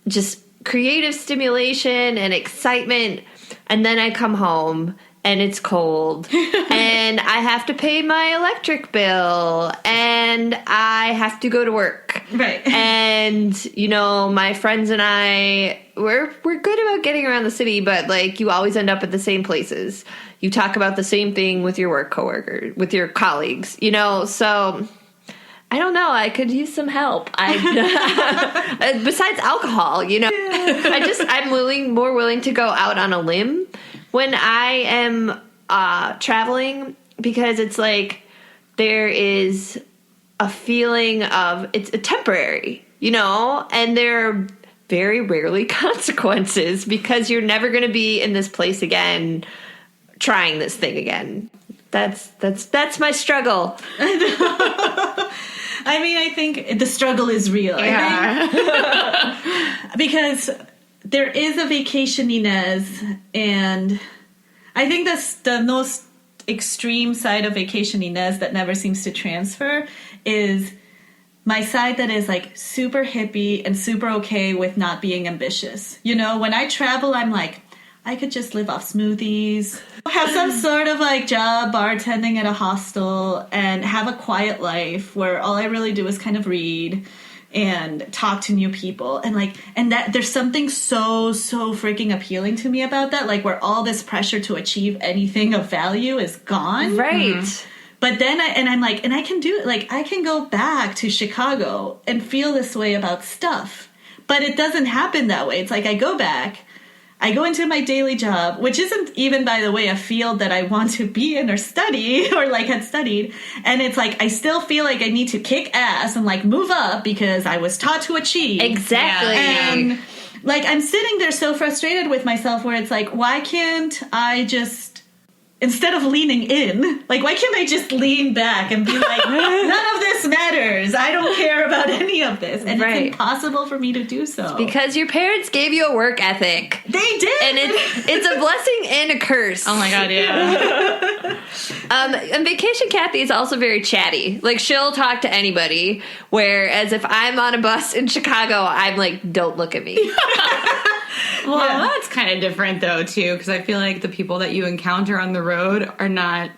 just creative stimulation and excitement. And then I come home and it's cold and I have to pay my electric bill and I have to go to work. Right. And, you know, my friends and I, we're good about getting around the city, but like you always end up at the same places. You talk about the same thing with your work coworkers, with your colleagues, you know, so I don't know. I could use some help. Besides alcohol, you know, I'm more willing to go out on a limb when I am traveling, because it's like there is a feeling of it's a temporary, you know, and there are very rarely consequences because you're never going to be in this place again, trying this thing again. That's my struggle. I mean, I think the struggle is real. Yeah. I think. Because there is a vacation Ines, and I think that's the most extreme side of vacation Ines that never seems to transfer is my side that is like super hippie and super okay with not being ambitious. You know, when I travel, I'm like, I could just live off smoothies, have some sort of like job bartending at a hostel, and have a quiet life where all I really do is kind of read and talk to new people. And that there's something so freaking appealing to me about that, like where all this pressure to achieve anything of value is gone. Right. Mm-hmm. But then I'm like, and I can do it. Like, I can go back to Chicago and feel this way about stuff. But it doesn't happen that way. It's like I go back, I go into my daily job, which isn't even, by the way, a field that I want to be in or study or like had studied. And it's like I still feel like I need to kick ass and like move up because I was taught to achieve. Exactly. And like I'm sitting there so frustrated with myself where it's like, why can't I just, instead of leaning in, like, why can't I just lean back and be like, none of this matters. I don't care about any of this. And Right. it's impossible for me to do so. Because your parents gave you a work ethic. They did. And it's a blessing and a curse. Oh my god, yeah. And Vacation Kathy is also very chatty. Like, she'll talk to anybody, whereas if I'm on a bus in Chicago, I'm like, don't look at me. Well, Yeah. that's kind of different, though, too, because I feel like the people that you encounter on the road are not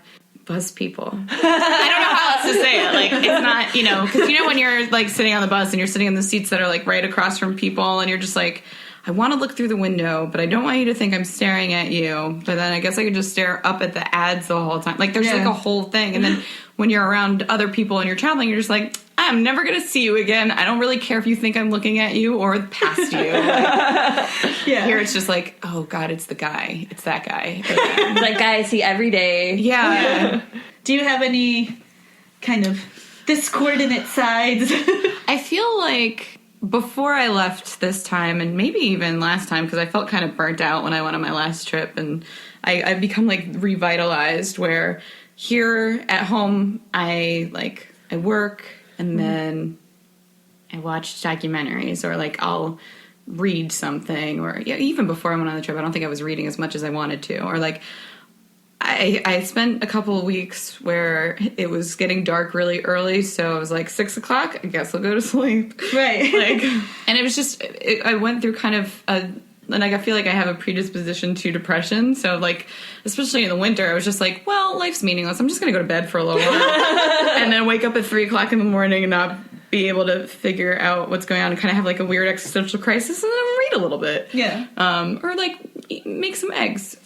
bus people. I don't know how else to say it. Like, it's not, you know, because, you know, when you're, like, sitting on the bus and you're sitting in the seats that are, like, right across from people, and you're just like, I want to look through the window, but I don't want you to think I'm staring at you. But then I guess I could just stare up at the ads the whole time. Like, there's, like, a whole thing. And then when you're around other people and you're traveling, you're just like, I'm never going to see you again. I don't really care if you think I'm looking at you or past you. Like, here it's just like, oh, God, it's the guy. It's that guy. Okay. That guy I see every day. Yeah. Do you have any kind of discordant sides? I feel like before I left this time, and maybe even last time, because I felt kind of burnt out when I went on my last trip, and I've become, like, revitalized, where here at home, I work, and then I watch documentaries, or, like, I'll read something, or even before I went on the trip, I don't think I was reading as much as I wanted to, or, like, I spent a couple of weeks where it was getting dark really early, so I was like 6 o'clock. I guess I'll go to sleep. Right. And it was just I went through kind of I feel like I have a predisposition to depression. So like, especially in the winter, I was just like, well, life's meaningless. I'm just going to go to bed for a little while, and then wake up at 3 o'clock in the morning and not be able to figure out what's going on, and kind of have like a weird existential crisis, and then read a little bit. Yeah. Or like make some eggs.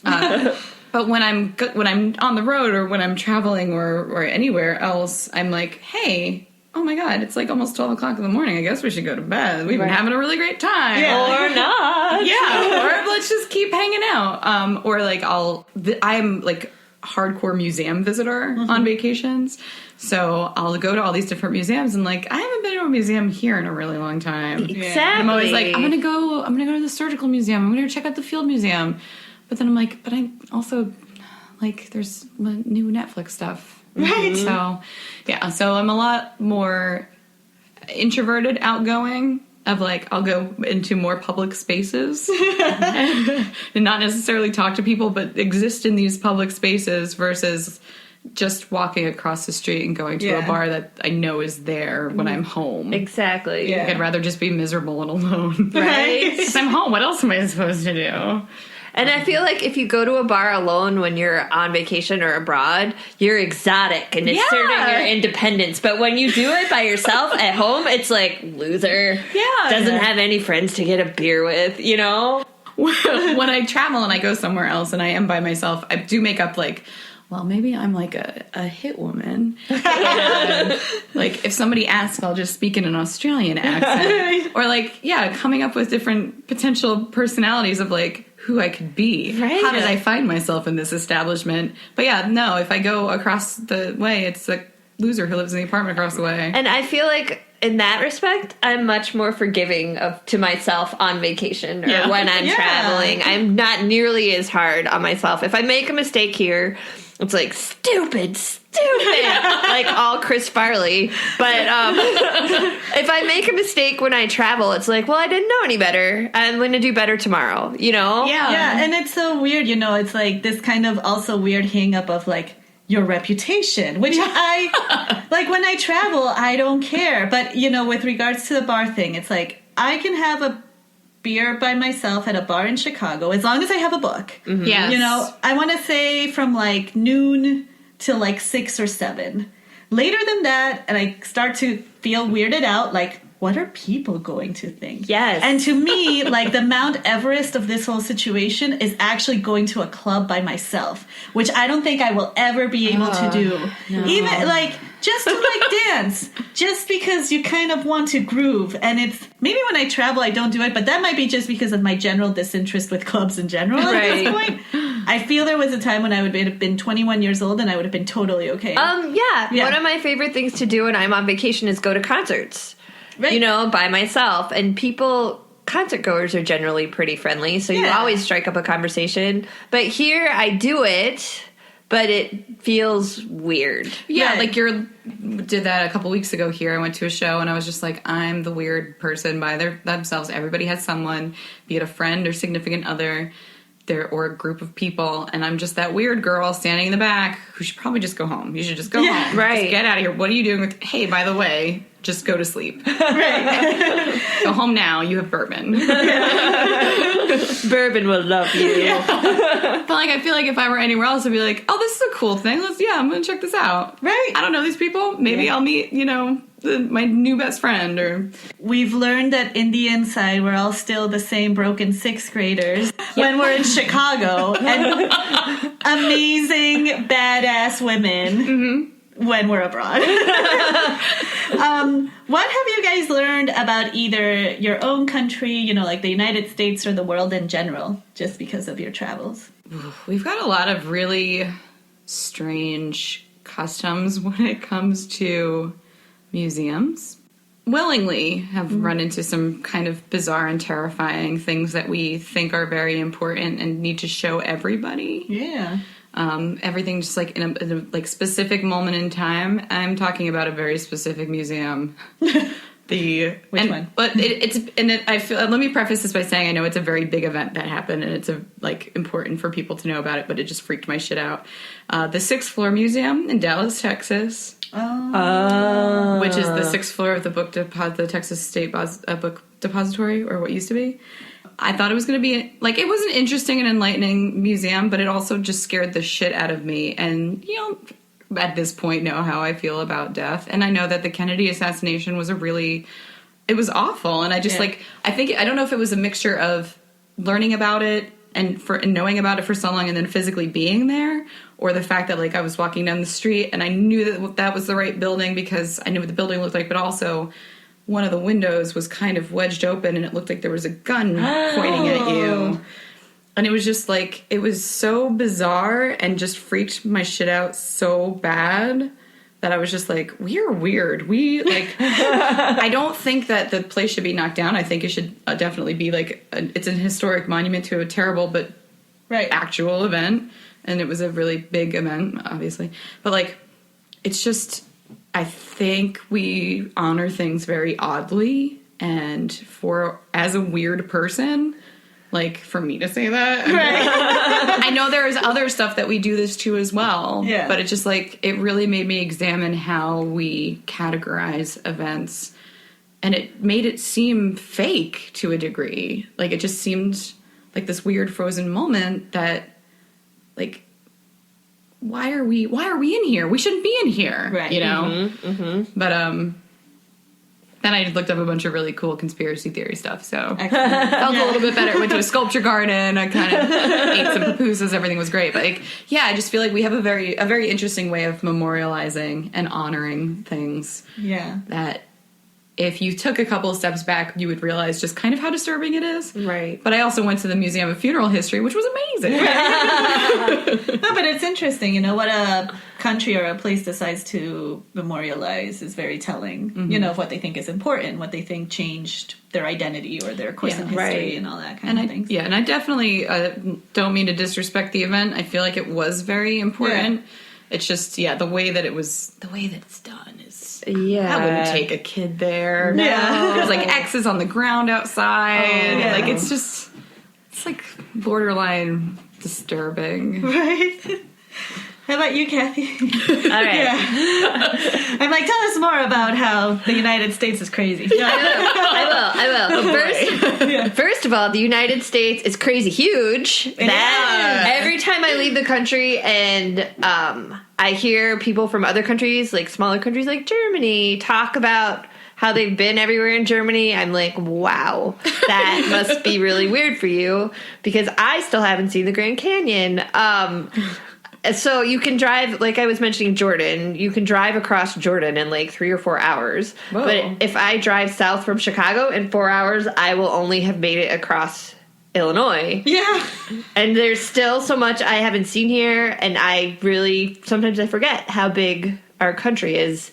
But when I'm on the road or when I'm traveling or anywhere else, I'm like, hey, oh my God, it's like almost 12 o'clock in the morning. I guess we should go to bed. We've been having a really great time. Yeah. Or not. Yeah. Or let's just keep hanging out. Or like I'm like hardcore museum visitor on vacations. So I'll go to all these different museums, and like, I haven't been to a museum here in a really long time. Exactly. I'm always like, I'm gonna go to the surgical museum. I'm gonna go check out the field museum. But then I'm like, but I also like, there's new Netflix stuff. Right. So yeah, so I'm a lot more introverted, outgoing. Of like, I'll go into more public spaces and not necessarily talk to people, but exist in these public spaces versus just walking across the street and going to a bar that I know is there when I'm home. Exactly. Like, I'd rather just be miserable and alone. Right? Because I'm home. What else am I supposed to do? And I feel like if you go to a bar alone when you're on vacation or abroad, you're exotic and asserting your independence. But when you do it by yourself at home, it's like, loser. Yeah. Doesn't have any friends to get a beer with, you know? When I travel and I go somewhere else and I am by myself, I do make up like, well, maybe I'm like a hit woman. And, like, if somebody asks, I'll just speak in an Australian accent. Or like, coming up with different potential personalities of like who I could be. Right. How did I find myself in this establishment? But no, if I go across the way, it's a loser who lives in the apartment across the way. And I feel like in that respect, I'm much more forgiving to myself on vacation or when I'm traveling. I'm not nearly as hard on myself. If I make a mistake here, it's like, stupid, like all Chris Farley. But if I make a mistake when I travel, it's like, well, I didn't know any better. I'm going to do better tomorrow, you know? Yeah, and it's so weird, you know, it's like this kind of also weird hang up of like, your reputation, which I, like when I travel, I don't care. But, you know, with regards to the bar thing, it's like, I can have a beer by myself at a bar in Chicago, as long as I have a book. Mm-hmm. Yes. You know, I want to say from like noon till like 6 or 7. Later than that, and I start to feel weirded out, like, what are people going to think? Yes. And to me, like, the Mount Everest of this whole situation is actually going to a club by myself, which I don't think I will ever be able to do. No. Even, like, just to, like, dance. Just because you kind of want to groove. And it's, maybe when I travel, I don't do it, but that might be just because of my general disinterest with clubs in general at this point. I feel there was a time when I would have been 21 years old and I would have been totally okay. Yeah. One of my favorite things to do when I'm on vacation is go to concerts. Right. You know, by myself. And concert goers are generally pretty friendly, so you always strike up a conversation. But here I do it, but it feels weird. Yeah, like did that a couple weeks ago here. I went to a show and I was just like, I'm the weird person by themselves. Everybody has someone, be it a friend or significant other, or a group of people, and I'm just that weird girl standing in the back who should probably just go home. You should just go home. Right. Just get out of here. What are you doing with, hey, by the way, just go to sleep. Right. Go home now. You have bourbon. Bourbon will love you. Yeah. But like, I feel like if I were anywhere else, I'd be like, oh, this is a cool thing. I'm going to check this out. Right. I don't know these people. Maybe I'll meet, my new best friend. Or we've learned that in the inside, we're all still the same broken 6th graders when we're in Chicago and amazing, badass women when we're abroad. What have you guys learned about either your own country, like the United States or the world in general, just because of your travels? We've got a lot of really strange customs when it comes to museums. Willingly have run into some kind of bizarre and terrifying things that we think are very important and need to show everybody. Yeah. Everything just like in a like specific moment in time. I'm talking about a very specific museum. Which one? But I feel. Let me preface this by saying I know it's a very big event that happened, and it's important for people to know about it. But it just freaked my shit out. The Sixth Floor Museum in Dallas, Texas, which is the sixth floor of the Texas State Book Depository, or what used to be. I thought it was going to be, it was an interesting and enlightening museum, but it also just scared the shit out of me. And, at this point, know how I feel about death. And I know that the Kennedy assassination was it was awful. And I just, I don't know if it was a mixture of learning about it and knowing about it for so long and then physically being there, or the fact that, I was walking down the street and I knew that was the right building because I knew what the building looked like, but also one of the windows was kind of wedged open and it looked like there was a gun pointing at you. And it was just it was so bizarre and just freaked my shit out so bad that I was just we are weird. I don't think that the place should be knocked down. I think it should definitely be it's an historic monument to a terrible but actual event. And it was a really big event, obviously. But it's just, I think we honor things very oddly, and as a weird person, for me to say that, I know there is other stuff that we do this to as well, but it just, it really made me examine how we categorize events, and it made it seem fake to a degree. It just seemed like this weird frozen moment that, why are we in here? We shouldn't be in here, right? But then I looked up a bunch of really cool conspiracy theory stuff, so felt a little bit better. Went to a sculpture garden. I kind of ate some pupusas. Everything was great, but I just feel like we have a very interesting way of memorializing and honoring things. Yeah, that if you took a couple of steps back, you would realize just kind of how disturbing it is. Right. But I also went to the Museum of Funeral History, which was amazing. No, but it's interesting, what a country or a place decides to memorialize is very telling, of what they think is important, what they think changed their identity or their course in history and all that kind of things. Yeah, and I definitely don't mean to disrespect the event. I feel like it was very important. Yeah. It's just, the way that it's done is, I wouldn't take a kid there. No. Yeah. There's X's on the ground outside. It's borderline disturbing. Right? How about you, Kathy? All right. Yeah. I'm tell us more about how the United States is crazy. I will. First of all, the United States is crazy huge. Every time I leave the country and I hear people from other countries, smaller countries like Germany, talk about how they've been everywhere in Germany, I'm wow, that must be really weird for you, because I still haven't seen the Grand Canyon. So you can drive, I was mentioning Jordan, you can drive across Jordan in 3 or 4 hours. Whoa. But if I drive south from Chicago in 4 hours, I will only have made it across Illinois. Yeah. And there's still so much I haven't seen here, and sometimes I forget how big our country is.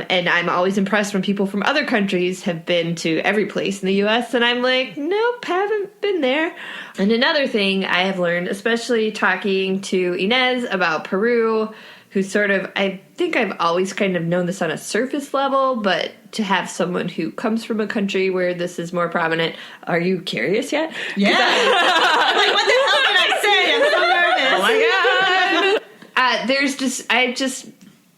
And I'm always impressed when people from other countries have been to every place in the U.S., and I'm nope, haven't been there. And another thing I have learned, especially talking to Ines about Peru, who's I think I've always kind of known this on a surface level, but to have someone who comes from a country where this is more prominent, are you curious yet? Yeah. What the hell did I say? I'm so nervous. Oh my God.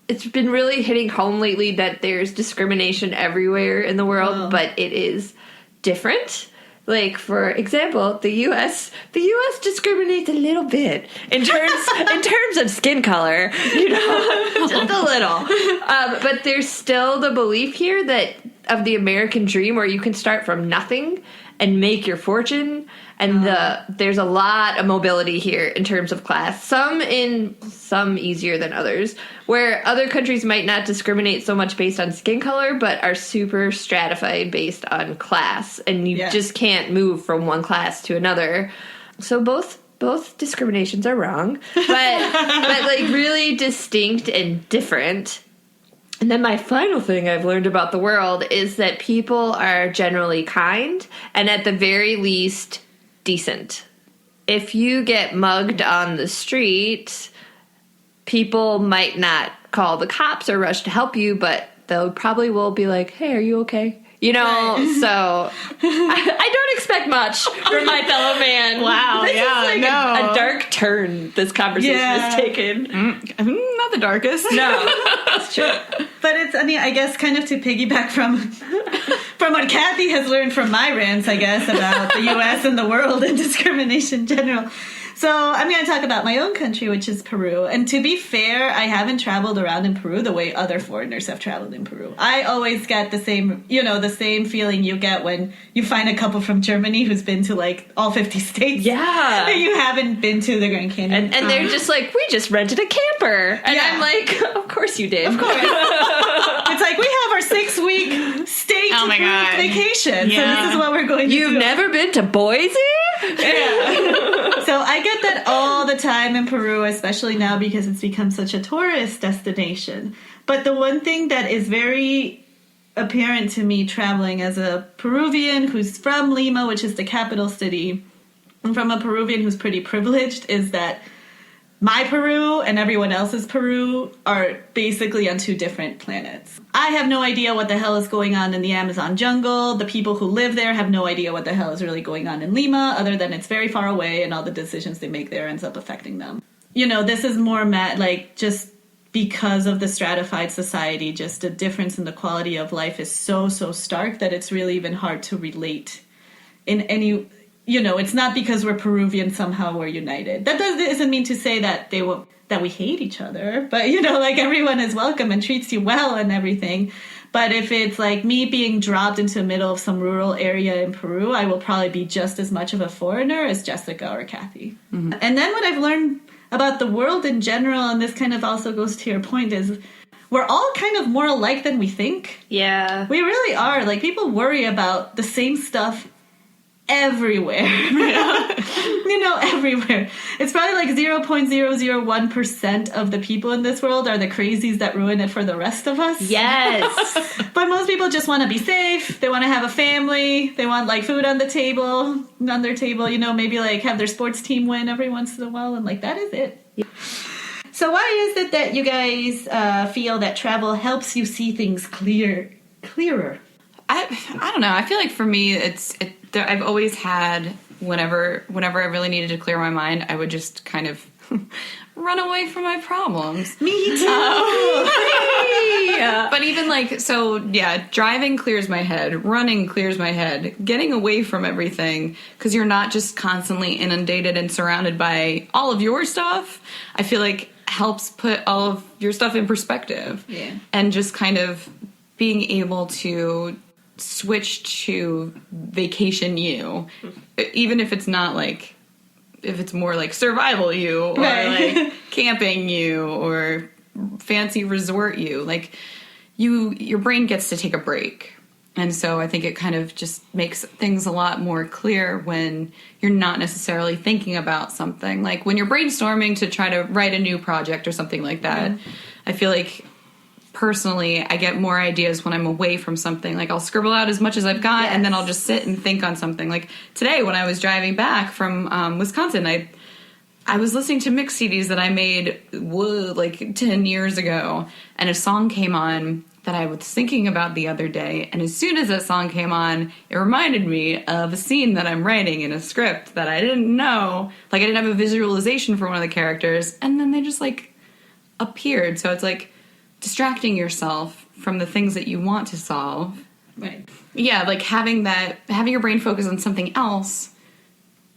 It's been really hitting home lately that there's discrimination everywhere in the world, but it is different. For example, the U.S. discriminates a little bit in terms of skin color, just a little. But there's still the belief here of the American dream, where you can start from nothing and make your fortune. And there's a lot of mobility here in terms of class. Some easier than others, where other countries might not discriminate so much based on skin color, but are super stratified based on class. And you just can't move from one class to another. So both discriminations are wrong, but really distinct and different. And then my final thing I've learned about the world is that people are generally kind, and at the very least, decent. If you get mugged on the street, people might not call the cops or rush to help you, but they'll probably will be hey, are you okay? You know, so I don't expect much from my fellow man. Wow, This yeah, is like no. a dark turn this conversation has taken. Not the darkest. No, it's true. But it's, I mean, I guess kind of to piggyback from what Kathy has learned from my rants, I guess, about the U.S. and the world and discrimination in general. So I'm going to talk about my own country, which is Peru. And to be fair, I haven't traveled around in Peru the way other foreigners have traveled in Peru. I always get the same, the same feeling you get when you find a couple from Germany who's been to like all 50 states. Yeah. And you haven't been to the Grand Canyon. And they're just like, we just rented a camper. And Yeah. I'm like, of course you did. Of course. It's like we have our 6-week state Oh my God. vacation. Yeah. So this is what we're going to do. You've never been to Boise? Yeah. So I get that all the time in Peru, especially now because it's become such a tourist destination. But the one thing that is very apparent to me traveling as a Peruvian who's from Lima, which is the capital city, and from a Peruvian who's pretty privileged, is that my Peru and everyone else's Peru are basically on two different planets. I have no idea what the hell is going on in the Amazon jungle. The people who live there have no idea what the hell is really going on in Lima, other than it's very far away and all the decisions they make there ends up affecting them. This is more just because of the stratified society, just a difference in the quality of life is so stark that it's really even hard to relate in any... it's not because we're Peruvian somehow we're united. That doesn't mean to say that that we hate each other, but everyone is welcome and treats you well and everything. But if it's like me being dropped into the middle of some rural area in Peru, I will probably be just as much of a foreigner as Jessica or Kathy. Mm-hmm. And then what I've learned about the world in general, and this kind of also goes to your point, is we're all kind of more alike than we think. Yeah. We really are. Like, people worry about the same stuff everywhere. Everywhere. It's probably like 0.001% of the people in this world are the crazies that ruin it for the rest of us. Yes. But most people just want to be safe. They want to have a family. They want like food on their table, maybe like have their sports team win every once in a while, and like that is it. Yeah. So why is it that you guys feel that travel helps you see things clearer? I don't know. I feel like for me, I've always had, whenever I really needed to clear my mind, I would just kind of run away from my problems. Me too. But even driving clears my head, running clears my head, getting away from everything, because you're not just constantly inundated and surrounded by all of your stuff, I feel like helps put all of your stuff in perspective. Yeah. And just kind of being able to switch to vacation you, even if it's not like, if it's more like survival you, or like camping you, or fancy resort you, like your brain gets to take a break. And so I think it kind of just makes things a lot more clear when you're not necessarily thinking about something. Like when you're brainstorming to try to write a new project or something like that, I feel like personally, I get more ideas when I'm away from something. Like I'll scribble out as much as I've got, and then I'll just sit and think on something. Like today, when I was driving back from Wisconsin, I was listening to mix CDs that I made like 10 years ago, and a song came on that I was thinking about the other day. And as soon as that song came on, it reminded me of a scene that I'm writing in a script that I didn't know. Like I didn't have a visualization for one of the characters, and then they just like appeared. So it's like distracting yourself from the things that you want to solve. Right. Yeah, like having your brain focus on something else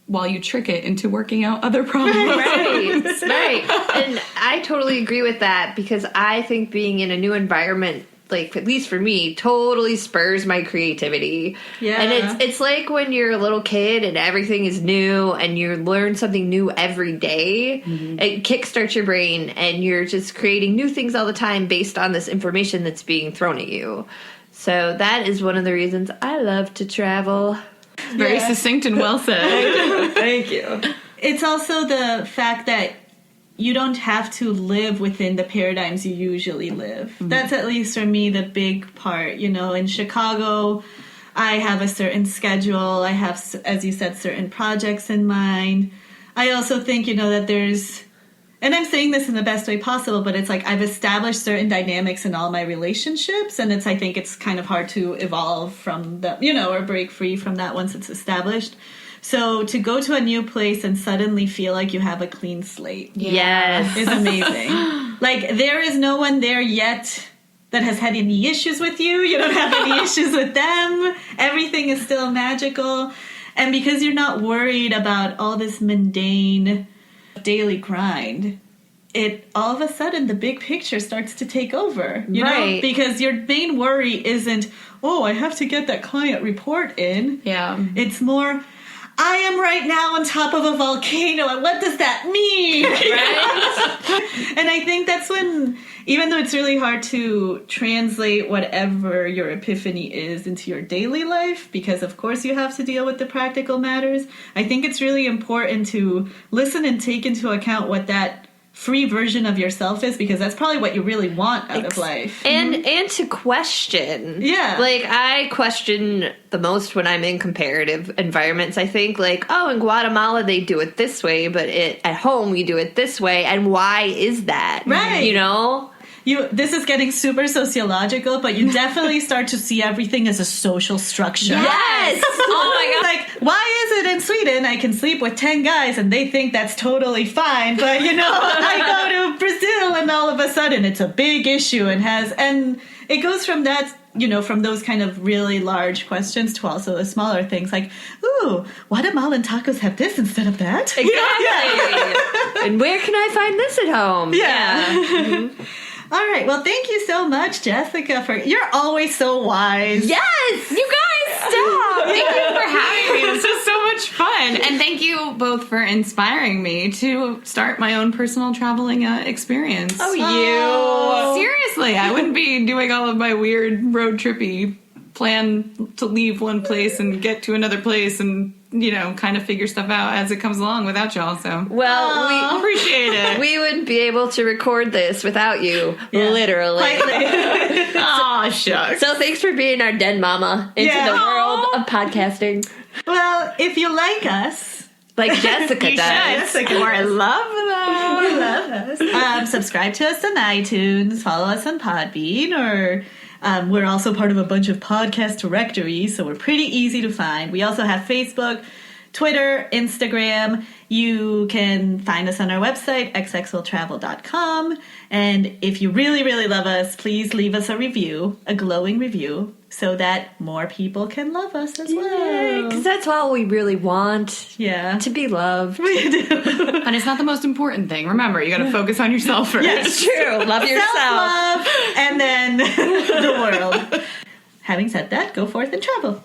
while you trick it into working out other problems. Right. And I totally agree with that, because I think being in a new environment, like at least for me, totally spurs my creativity. Yeah. And it's like when you're a little kid and everything is new and you learn something new every day. Mm-hmm. It kickstarts your brain and you're just creating new things all the time based on this information that's being thrown at you. So that is one of the reasons I love to travel. Very succinct and well said. Thank you. It's also the fact that you don't have to live within the paradigms you usually live. Mm-hmm. That's at least for me the big part. In Chicago, I have a certain schedule. I have, as you said, certain projects in mind. I also think, that there's and I'm saying this in the best way possible, but it's like I've established certain dynamics in all my relationships, and I think it's kind of hard to evolve from that, or break free from that once it's established. So to go to a new place and suddenly feel like you have a clean slate is amazing. Like, there is no one there yet that has had any issues with you. You don't have any issues with them. Everything is still magical. And because you're not worried about all this mundane daily grind, it all of a sudden the big picture starts to take over, you know? Because your main worry isn't, I have to get that client report in. Yeah. It's more, I am right now on top of a volcano, and what does that mean? Right? And I think that's when, even though it's really hard to translate whatever your epiphany is into your daily life, because of course you have to deal with the practical matters, I think it's really important to listen and take into account what that free version of yourself is, because that's probably what you really want out of life. And to question. Yeah. Like, I question the most when I'm in comparative environments. I think, like, in Guatemala they do it this way, but at home we do it this way, and why is that? Right. You know? This is getting super sociological, but you definitely start to see everything as a social structure. Yes! Oh my God. Like, why is it in Sweden I can sleep with 10 guys and they think that's totally fine, but, I go to Brazil and all of a sudden it's a big issue and it goes from that, from those kind of really large questions to also the smaller things like, ooh, Guatemalan tacos have this instead of that. Exactly. And where can I find this at home? Yeah. Mm-hmm. All right. Well, thank you so much, Jessica. You're always so wise. Yes! You guys, stop! Thank you for having me. This was so much fun. And thank you both for inspiring me to start my own personal traveling experience. Oh, you. Seriously, I wouldn't be doing all of my weird road trippy plan to leave one place and get to another place and, kind of figure stuff out as it comes along without y'all. So, well, we appreciate it. We wouldn't be able to record this without you, literally. Aw, shucks. So thanks for being our den mama into the world of podcasting. Well, if you like us, like Jessica does, or love us, subscribe to us on iTunes, follow us on Podbean, or we're also part of a bunch of podcast directories, so we're pretty easy to find. We also have Facebook, Twitter, Instagram. You can find us on our website, xxwilltravel.com. And if you really, really love us, please leave us a review, a glowing review, so that more people can love us as well. Because that's all we really want. Yeah. To be loved. We do. And it's not the most important thing. Remember, you got to focus on yourself first. Yeah, it's true. Love yourself. Self-love, and then the world. Having said that, go forth and travel.